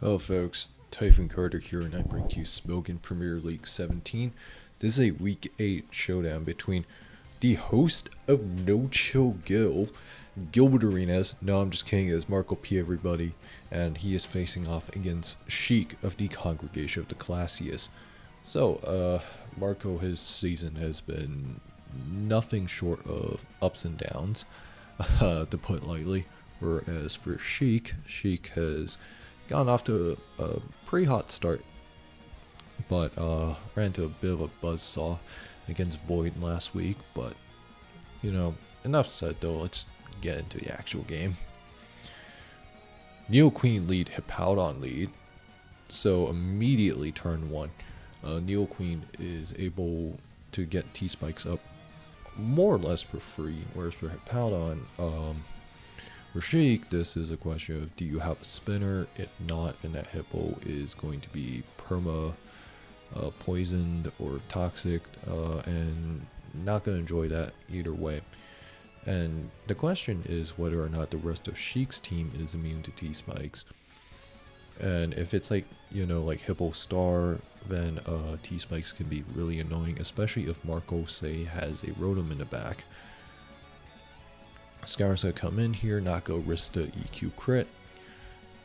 Hello folks, Typhoon Carter here, and I bring to you Smogon Premier League 17. This is a Week 8 showdown between the host of No Chill Gilbert Arenas. No, I'm just kidding, it's Marcop everybody, and he is facing off against Sheik of the Congregation of the Classiest. So, Marco, his season has been nothing short of ups and downs, to put it lightly. Whereas for Sheik has gotten off to a pretty hot start, but ran into a bit of a buzzsaw against Void last week. But, you know, enough said though, let's get into the actual game. Neo Queen lead, Hippowdon lead, so immediately turn 1. Neo Queen is able to get T-Spikes up more or less for free, whereas for Hippowdon, for Sheik, this is a question of, do you have a spinner? If not, then that hippo is going to be perma poisoned or toxic, and not going to enjoy that either way. And the question is whether or not the rest of Sheik's team is immune to T-Spikes. And if it's like, you know, like Hippo Star, then T-Spikes can be really annoying, especially if Marco, say, has a Rotom in the back. Scour's gonna come in here, not go risk the EQ crit.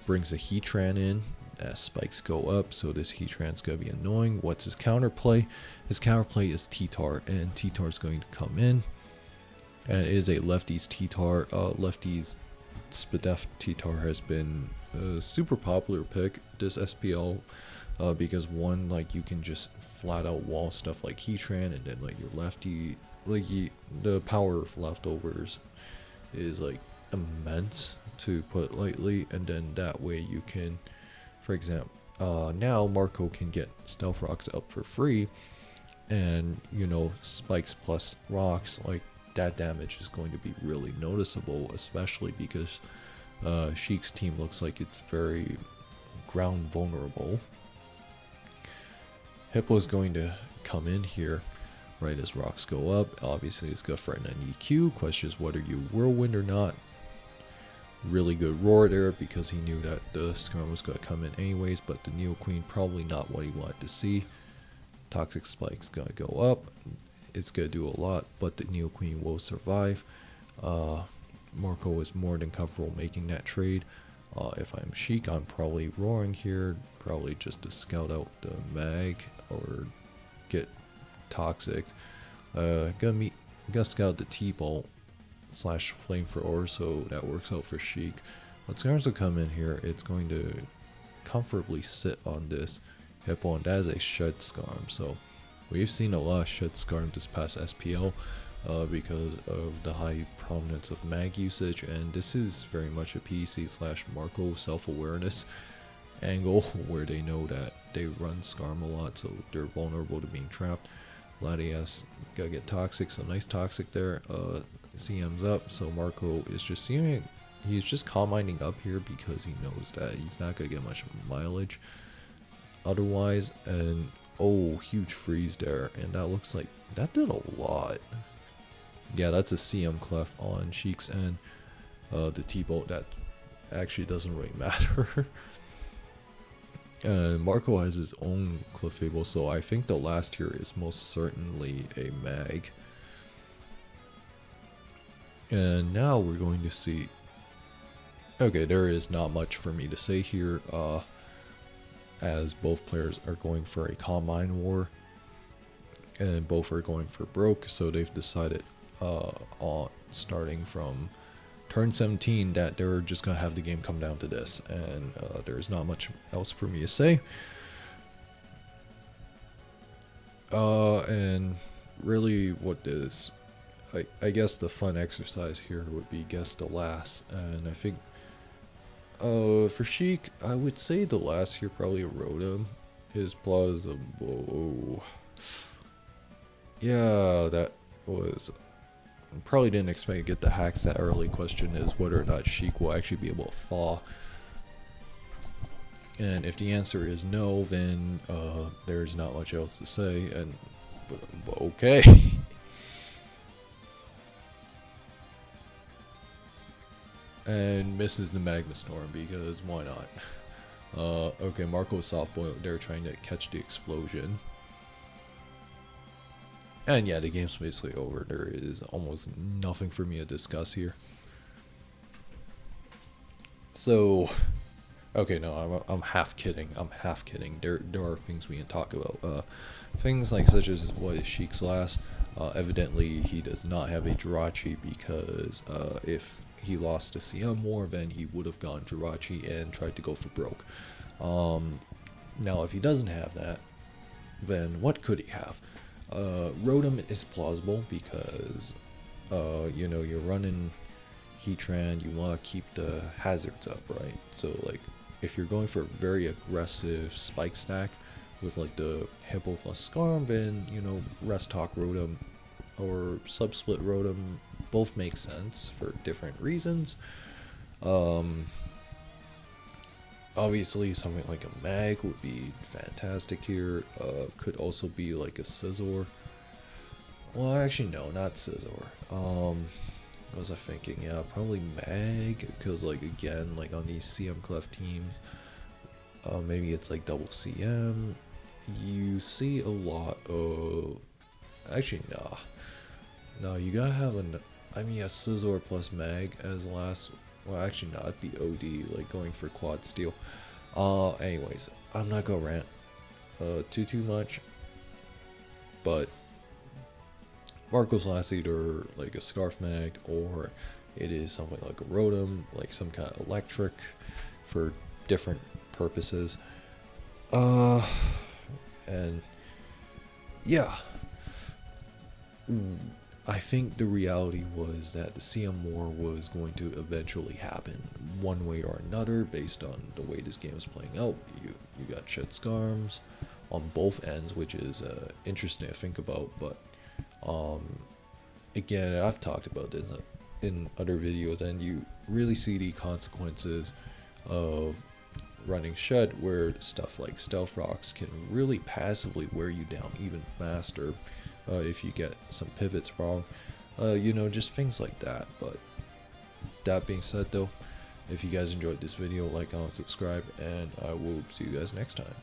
Brings a Heatran in as spikes go up, so this Heatran's gonna be annoying. What's his counterplay? His counterplay is T-Tar, and T-Tar's going to come in. And it is a lefties T-Tar. Lefties Spadef T-Tar has been a super popular pick this SPL, because one, like, you can just flat out wall stuff like Heatran, and then like your lefty, like the power of leftovers is like immense, to put it lightly. And then that way you can, for example, now Marco can get Stealth Rocks up for free, and you know, spikes plus rocks, like that damage is going to be really noticeable, especially because Sheik's team looks like it's very ground vulnerable. Hippo is going to come in here right as rocks go up. Obviously it's good for an EQ. Question is whether you whirlwind or not. Really good roar there, because he knew that the Skarm was going to come in anyways, but the Neo Queen probably not what he wanted to see. Toxic Spike's going to go up. It's going to do a lot, but the Neo Queen will survive. Marco is more than comfortable making that trade. If I'm Sheik, I'm probably roaring here, probably just to scout out the mag or get toxic. Gonna scout the T-Bolt slash Flamethrower, so that works out for Sheik. When Skarms will come in here, it's going to comfortably sit on this Hippo, and that is a Shed Skarm. So we've seen a lot of Shed Skarm this past SPL, because of the high prominence of mag usage, and this is very much a PC slash Marco self-awareness angle, where they know that they run Skarm a lot, so they're vulnerable to being trapped. Latias gotta get toxic, so nice toxic there. CM's up, so Marco is just seeing, he's just calm minding up here because he knows that he's not gonna get much mileage otherwise. And oh, huge freeze there, and that looks like that did a lot. Yeah, that's a CM clef on Sheik's end. The T-Bolt, that actually doesn't really matter. And Marco has his own Clefable, so I think the last here is most certainly a mag. And now we're going to see, okay, there is not much for me to say here, as both players are going for a Combine War, and both are going for broke, so they've decided on starting from turn 17 that they're just gonna have the game come down to this, and there's not much else for me to say. And really, what is, I guess the fun exercise here would be guess the last, and I think for Sheik, I would say the last here probably a Rotom is plausible. Yeah, that was, probably didn't expect to get the hacks that early. Question is whether or not Sheik will actually be able to fall. And if the answer is no, then there's not much else to say, and but okay. And misses the Magma Storm, because why not? Okay, Marco soft boiled. They're trying to catch the explosion. And yeah, the game's basically over. There is almost nothing for me to discuss here. So, okay, no, I'm half kidding. I'm half kidding. There are things we can talk about. Things like such as what is Sheik's last. Evidently, he does not have a Jirachi because if he lost to CM War, then he would have gone Jirachi and tried to go for broke. Now, if he doesn't have that, then what could he have? Rotom is plausible because, you know, you're running Heatran, you want to keep the hazards up, right? So, like, if you're going for a very aggressive spike stack with, like, the Hippo plus Scarm, then, you know, Rest Talk Rotom or Subsplit Rotom both make sense for different reasons. Obviously, something like a Mag would be fantastic here. Could also be like a Scizor. Well, actually, no, not Scizor. What was I thinking? Yeah, probably Mag, because, like, again, like on these CM Clef teams, maybe it's like double CM. You see a lot of. Actually, nah. No, you gotta have I mean, a Scizor plus Mag as last. Well, actually, no, it'd be OD, like going for quad steel. Anyways, I'm not gonna rant too much, but Marco's last either like a Scarf Mag or it is something like a Rotom, like some kind of electric for different purposes. And yeah. I think the reality was that the CM War was going to eventually happen one way or another based on the way this game is playing out. You got Shed Scarms on both ends, which is interesting to think about, but again, I've talked about this in other videos, and you really see the consequences of running Shed, where stuff like Stealth Rocks can really passively wear you down even faster. If you get some pivots wrong, you know, just things like that. But that being said, though, if you guys enjoyed this video, like, comment, subscribe, and I will see you guys next time.